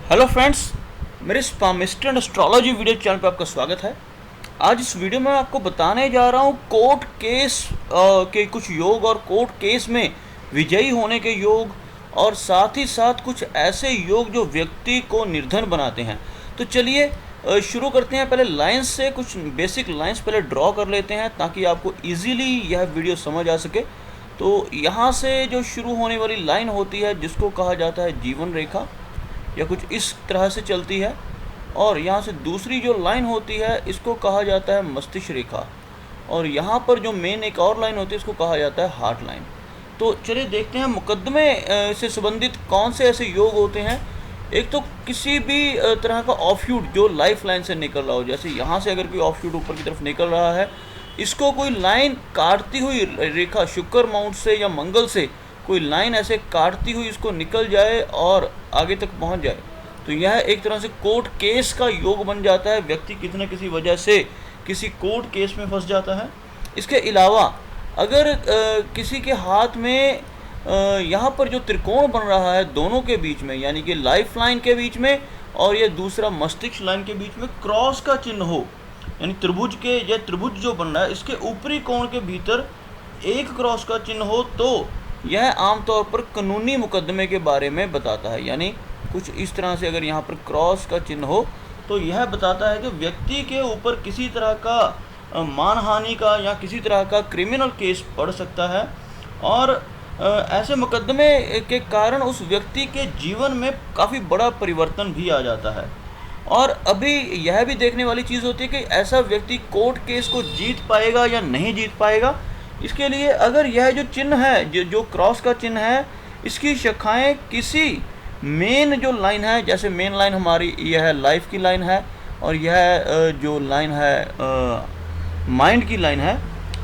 Hello friends, मेरे mister and astrology video channel पे आपका स्वागत है। आज इस वीडियो में आपको बताने जा रहा हूँ कोर्ट केस के कुछ योग और कोर्ट केस में विजयी होने के योग, और साथ ही साथ कुछ ऐसे योग जो व्यक्ति को निर्धन बनाते हैं। तो चलिए शुरू करते हैं। पहले लाइंस से कुछ बेसिक लाइंस पहले ड्रॉ कर लेते हैं ताकि आपको ईजीली यह वीडियो समझ आ सके। तो यहाँ से जो शुरू होने वाली लाइन होती है जिसको कहा जाता है जीवन रेखा, या कुछ इस तरह से चलती है, और यहाँ से दूसरी जो लाइन होती है इसको कहा जाता है मस्तिष्क रेखा, और यहाँ पर जो मेन एक और लाइन होती है इसको कहा जाता है हार्ट लाइन। तो चलिए देखते हैं मुकदमे से संबंधित कौन से ऐसे योग होते हैं। एक तो किसी भी तरह का ऑफशूट जो लाइफ लाइन से निकल रहा हो, जैसे यहाँ से अगर कोई ऑफशूट ऊपर की तरफ निकल रहा है, इसको कोई लाइन काटती हुई रेखा शुक्र माउंट से या मंगल से कोई लाइन ऐसे काटती हुई इसको निकल जाए और आगे तक पहुंच जाए, तो यह एक तरह से कोर्ट केस का योग बन जाता है। व्यक्ति किसी न किसी वजह से किसी कोर्ट केस में फंस जाता है। इसके अलावा अगर किसी के हाथ में यहाँ पर जो त्रिकोण बन रहा है दोनों के बीच में, यानी कि लाइफ लाइन के बीच में और ये दूसरा मस्तिष्क लाइन के बीच में क्रॉस का चिन्ह हो, यानी त्रिभुज के या त्रिभुज जो बन रहा है इसके ऊपरी कोण के भीतर एक क्रॉस का चिन्ह हो, तो यह आमतौर पर कानूनी मुकदमे के बारे में बताता है। यानी कुछ इस तरह से अगर यहाँ पर क्रॉस का चिन्ह हो तो यह बताता है कि व्यक्ति के ऊपर किसी तरह का मानहानि का या किसी तरह का क्रिमिनल केस पड़ सकता है, और ऐसे मुकदमे के कारण उस व्यक्ति के जीवन में काफ़ी बड़ा परिवर्तन भी आ जाता है। और अभी यह भी देखने वाली चीज़ होती है कि ऐसा व्यक्ति कोर्ट केस को जीत पाएगा या नहीं जीत पाएगा। इसके लिए अगर यह जो चिन्ह है, जो क्रॉस का चिन्ह है, इसकी शाखाएं किसी मेन जो लाइन है, जैसे मेन लाइन हमारी यह लाइफ की लाइन है और यह जो लाइन है माइंड की लाइन है,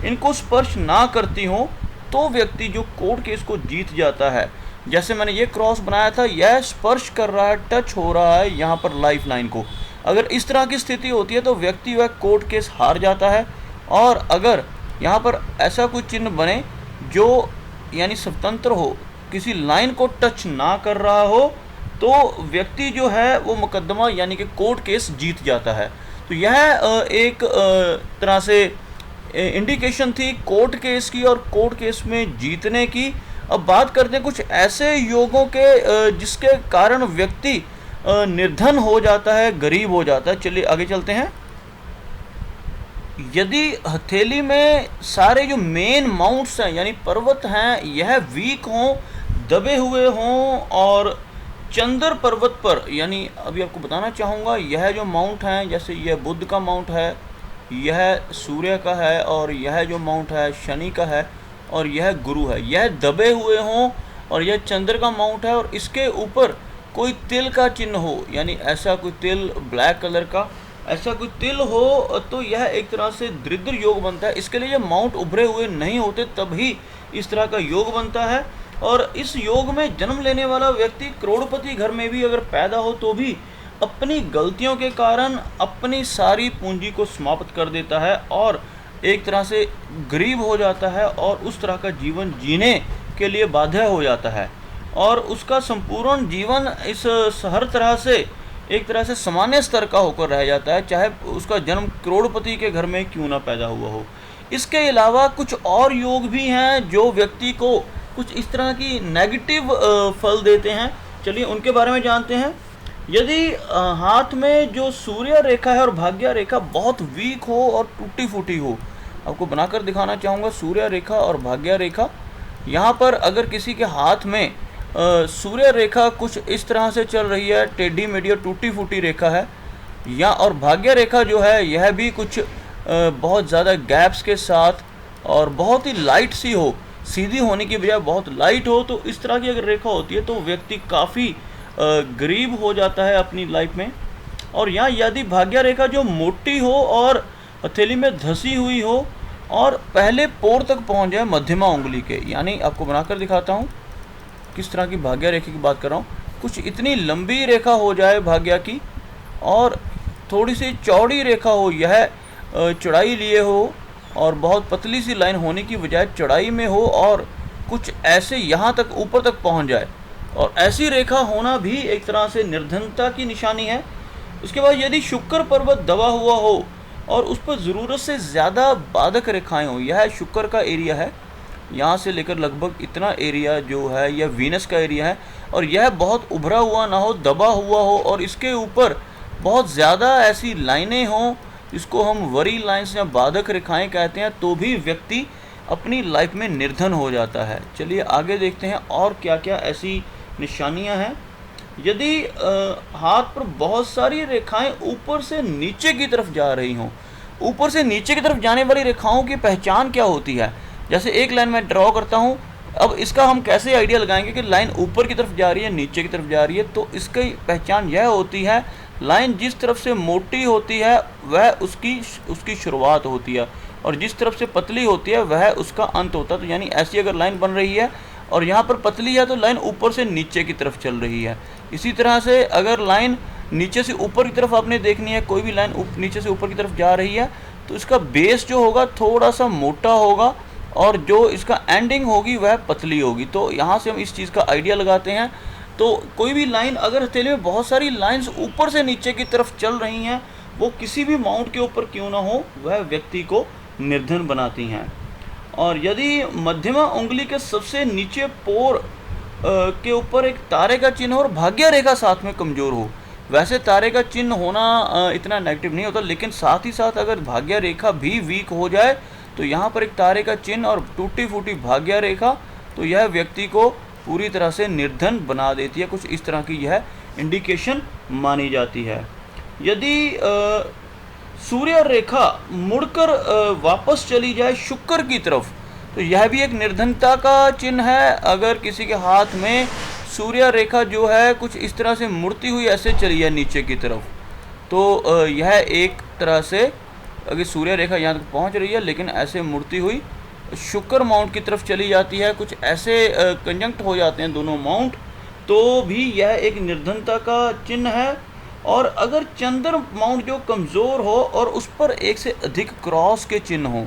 इनको स्पर्श ना करती हो तो व्यक्ति जो कोर्ट केस को जीत जाता है। जैसे मैंने ये क्रॉस बनाया था, यह स्पर्श कर रहा है, टच हो रहा है यहाँ पर लाइफ लाइन को। अगर इस तरह की स्थिति होती है तो व्यक्ति वह कोर्ट केस हार जाता है। और अगर यहाँ पर ऐसा कोई चिन्ह बने जो यानी स्वतंत्र हो, किसी लाइन को टच ना कर रहा हो, तो व्यक्ति जो है वो मुकदमा यानी कि कोर्ट केस जीत जाता है। तो यह एक तरह से इंडिकेशन थी कोर्ट केस की और कोर्ट केस में जीतने की। अब बात करते हैं कुछ ऐसे योगों के जिसके कारण व्यक्ति निर्धन हो जाता है, गरीब हो जाता है। चलिए आगे चलते हैं। यदि हथेली में सारे जो मेन माउंट्स हैं यानी पर्वत हैं यह वीक हों, दबे हुए हों, और चंद्र पर्वत पर, यानी अभी आपको बताना चाहूँगा, यह जो माउंट हैं, जैसे यह बुध का माउंट है, यह सूर्य का है, और यह जो माउंट है शनि का है, और यह गुरु है, यह दबे हुए हों, और यह चंद्र का माउंट है, और इसके ऊपर कोई तिल का चिन्ह हो, यानी ऐसा कोई तिल ब्लैक कलर का ऐसा कोई तिल हो, तो यह एक तरह से दरिद्र योग बनता है। इसके लिए ये माउंट उभरे हुए नहीं होते, तभी इस तरह का योग बनता है। और इस योग में जन्म लेने वाला व्यक्ति करोड़पति घर में भी अगर पैदा हो तो भी अपनी गलतियों के कारण अपनी सारी पूंजी को समाप्त कर देता है और एक तरह से गरीब हो जाता है, और उस तरह का जीवन जीने के लिए बाध्य हो जाता है, और उसका संपूर्ण जीवन इस हर तरह से एक तरह से सामान्य स्तर का होकर रह जाता है, चाहे उसका जन्म करोड़पति के घर में क्यों ना पैदा हुआ हो। इसके अलावा कुछ और योग भी हैं जो व्यक्ति को कुछ इस तरह की नेगेटिव फल देते हैं। चलिए उनके बारे में जानते हैं। यदि हाथ में जो सूर्य रेखा है और भाग्य रेखा बहुत वीक हो और टूटी फूटी हो, आपको बनाकर दिखाना चाहूँगा सूर्य रेखा और भाग्य रेखा। यहाँ पर अगर किसी के हाथ में सूर्य रेखा कुछ इस तरह से चल रही है, टेढ़ी मेढ़ी और टूटी फूटी रेखा है, या और भाग्य रेखा जो है यह भी कुछ बहुत ज़्यादा गैप्स के साथ और बहुत ही लाइट सी हो, सीधी होने की बजाय बहुत लाइट हो, तो इस तरह की अगर रेखा होती है तो व्यक्ति काफ़ी गरीब हो जाता है अपनी लाइफ में। और यहाँ यदि भाग्य रेखा जो मोटी हो और हथेली में धसी हुई हो और पहले पोर तक पहुँच जाए मध्यमा उंगली के, यानी आपको बनाकर दिखाता हूँ किस तरह की भाग्य रेखा की बात कर रहा हूँ। कुछ इतनी लंबी रेखा हो जाए भाग्य की और थोड़ी सी चौड़ी रेखा हो, यह चौड़ाई लिए हो, और बहुत पतली सी लाइन होने की बजाय चौड़ाई में हो, और कुछ ऐसे यहाँ तक ऊपर तक पहुँच जाए, और ऐसी रेखा होना भी एक तरह से निर्धनता की निशानी है। उसके बाद यदि शुक्र पर्वत दबा हुआ हो और उस पर ज़रूरत से ज़्यादा बाधक रेखाएं हो, यह शुक्र का एरिया है, यहाँ से लेकर लगभग इतना एरिया जो है यह वीनस का एरिया है, और यह बहुत उभरा हुआ ना हो, दबा हुआ हो, और इसके ऊपर बहुत ज़्यादा ऐसी लाइनें हों जिसको हम वरी लाइन्स या बाधक रेखाएं कहते हैं, तो भी व्यक्ति अपनी लाइफ में निर्धन हो जाता है। चलिए आगे देखते हैं और क्या क्या ऐसी निशानियां हैं। यदि हाथ पर बहुत सारी रेखाएं ऊपर से नीचे की तरफ जा रही हों, ऊपर से नीचे की तरफ जाने वाली रेखाओं की पहचान क्या होती है? जैसे एक लाइन मैं ड्रॉ करता हूँ, अब इसका हम कैसे आइडिया लगाएंगे कि लाइन ऊपर की तरफ जा रही है, नीचे की तरफ जा रही है? तो इसकी पहचान यह होती है, लाइन जिस तरफ से मोटी होती है वह उसकी शुरुआत होती है, और जिस तरफ से पतली होती है वह उसका अंत होता है। तो यानी ऐसी अगर लाइन बन रही है और यहाँ पर पतली है तो लाइन ऊपर से नीचे की तरफ चल रही है। इसी तरह से अगर लाइन नीचे से ऊपर की तरफ आपने देखनी है, कोई भी लाइन नीचे से ऊपर की तरफ जा रही है, तो इसका बेस जो होगा थोड़ा सा मोटा होगा और जो इसका एंडिंग होगी वह पतली होगी। तो यहाँ से हम इस चीज़ का आइडिया लगाते हैं। तो कोई भी लाइन, अगर हथेली में बहुत सारी लाइंस ऊपर से नीचे की तरफ चल रही हैं, वो किसी भी माउंट के ऊपर क्यों ना हो, वह व्यक्ति को निर्धन बनाती हैं। और यदि मध्यमा उंगली के सबसे नीचे पोर के ऊपर एक तारे का चिन्ह हो और भाग्य रेखा साथ में कमज़ोर हो, वैसे तारे का चिन्ह होना इतना नेगेटिव नहीं होता, लेकिन साथ ही साथ अगर भाग्य रेखा भी वीक हो जाए तो यहाँ पर एक तारे का चिन्ह और टूटी फूटी भाग्य रेखा, तो यह व्यक्ति को पूरी तरह से निर्धन बना देती है। कुछ इस तरह की यह इंडिकेशन मानी जाती है। यदि सूर्य रेखा मुड़कर वापस चली जाए शुक्र की तरफ, तो यह भी एक निर्धनता का चिन्ह है। अगर किसी के हाथ में सूर्य रेखा जो है कुछ इस तरह से मुड़ती हुई ऐसे चली जाए नीचे की तरफ, तो यह एक तरह से, अगर सूर्य रेखा यहाँ तक पहुँच रही है लेकिन ऐसे मुड़ती हुई शुक्र माउंट की तरफ चली जाती है, कुछ ऐसे कंजंक्ट हो जाते हैं दोनों माउंट, तो भी यह एक निर्धनता का चिन्ह है। और अगर चंद्र माउंट जो कमज़ोर हो और उस पर एक से अधिक क्रॉस के चिन्ह हो,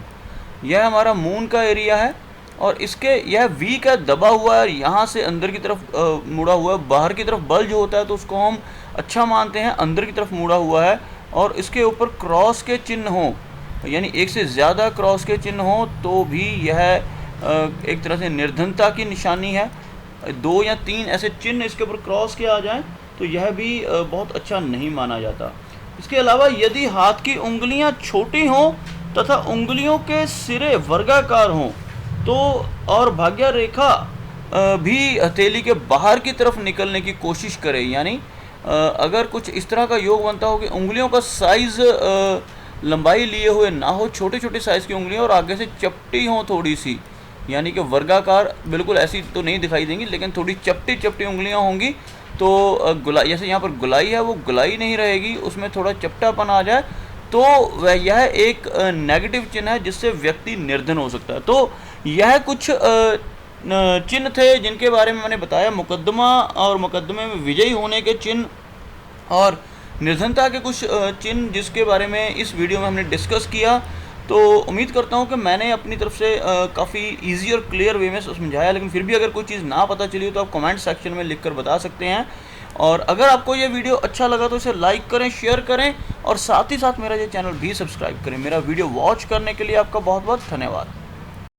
यह हमारा मून का एरिया है, और इसके यह वीक है, दबा हुआ है, यहाँ से अंदर की तरफ मुड़ा हुआ है, बाहर की तरफ बल जो होता है तो उसको हम अच्छा मानते हैं, अंदर की तरफ मुड़ा हुआ है, और इसके ऊपर क्रॉस के चिन्ह हो, यानी एक से ज़्यादा क्रॉस के चिन्ह हो, तो भी यह एक तरह से निर्धनता की निशानी है। 2 या 3 ऐसे चिन्ह इसके ऊपर क्रॉस के आ जाएं तो यह भी बहुत अच्छा नहीं माना जाता। इसके अलावा यदि हाथ की उंगलियां छोटी हों तथा उंगलियों के सिरे वर्गाकार हों, तो और भाग्य रेखा भी हथेली के बाहर की तरफ निकलने की कोशिश करे, यानी अगर कुछ इस तरह का योग बनता हो कि उंगलियों का साइज़ लंबाई लिए हुए ना हो, छोटे छोटे साइज़ की उंगलियां और आगे से चपटी हों थोड़ी सी, यानी कि वर्गाकार बिल्कुल ऐसी तो नहीं दिखाई देंगी लेकिन थोड़ी चपटी चपटी उंगलियां होंगी, तो गुलाई, जैसे यहाँ पर गुलाई है वो गुलाई नहीं रहेगी, उसमें थोड़ा चपटापन आ जाए, तो वह यह एक नेगेटिव चिन्ह है जिससे व्यक्ति निर्धन हो सकता है। तो यह कुछ चिन्ह थे जिनके बारे में मैंने बताया, मुकदमा और मुकदमे में विजयी होने के चिन्ह और निर्धनता के कुछ चिन्ह जिसके बारे में इस वीडियो में हमने डिस्कस किया। तो उम्मीद करता हूँ कि मैंने अपनी तरफ से काफ़ी इजी और क्लियर वे में समझाया, लेकिन फिर भी अगर कोई चीज़ ना पता चली तो आप कमेंट सेक्शन में लिखकर बता सकते हैं। और अगर आपको ये वीडियो अच्छा लगा तो इसे लाइक करें, शेयर करें, और साथ ही साथ मेरा ये चैनल भी सब्सक्राइब करें। मेरा वीडियो वॉच करने के लिए आपका बहुत बहुत धन्यवाद।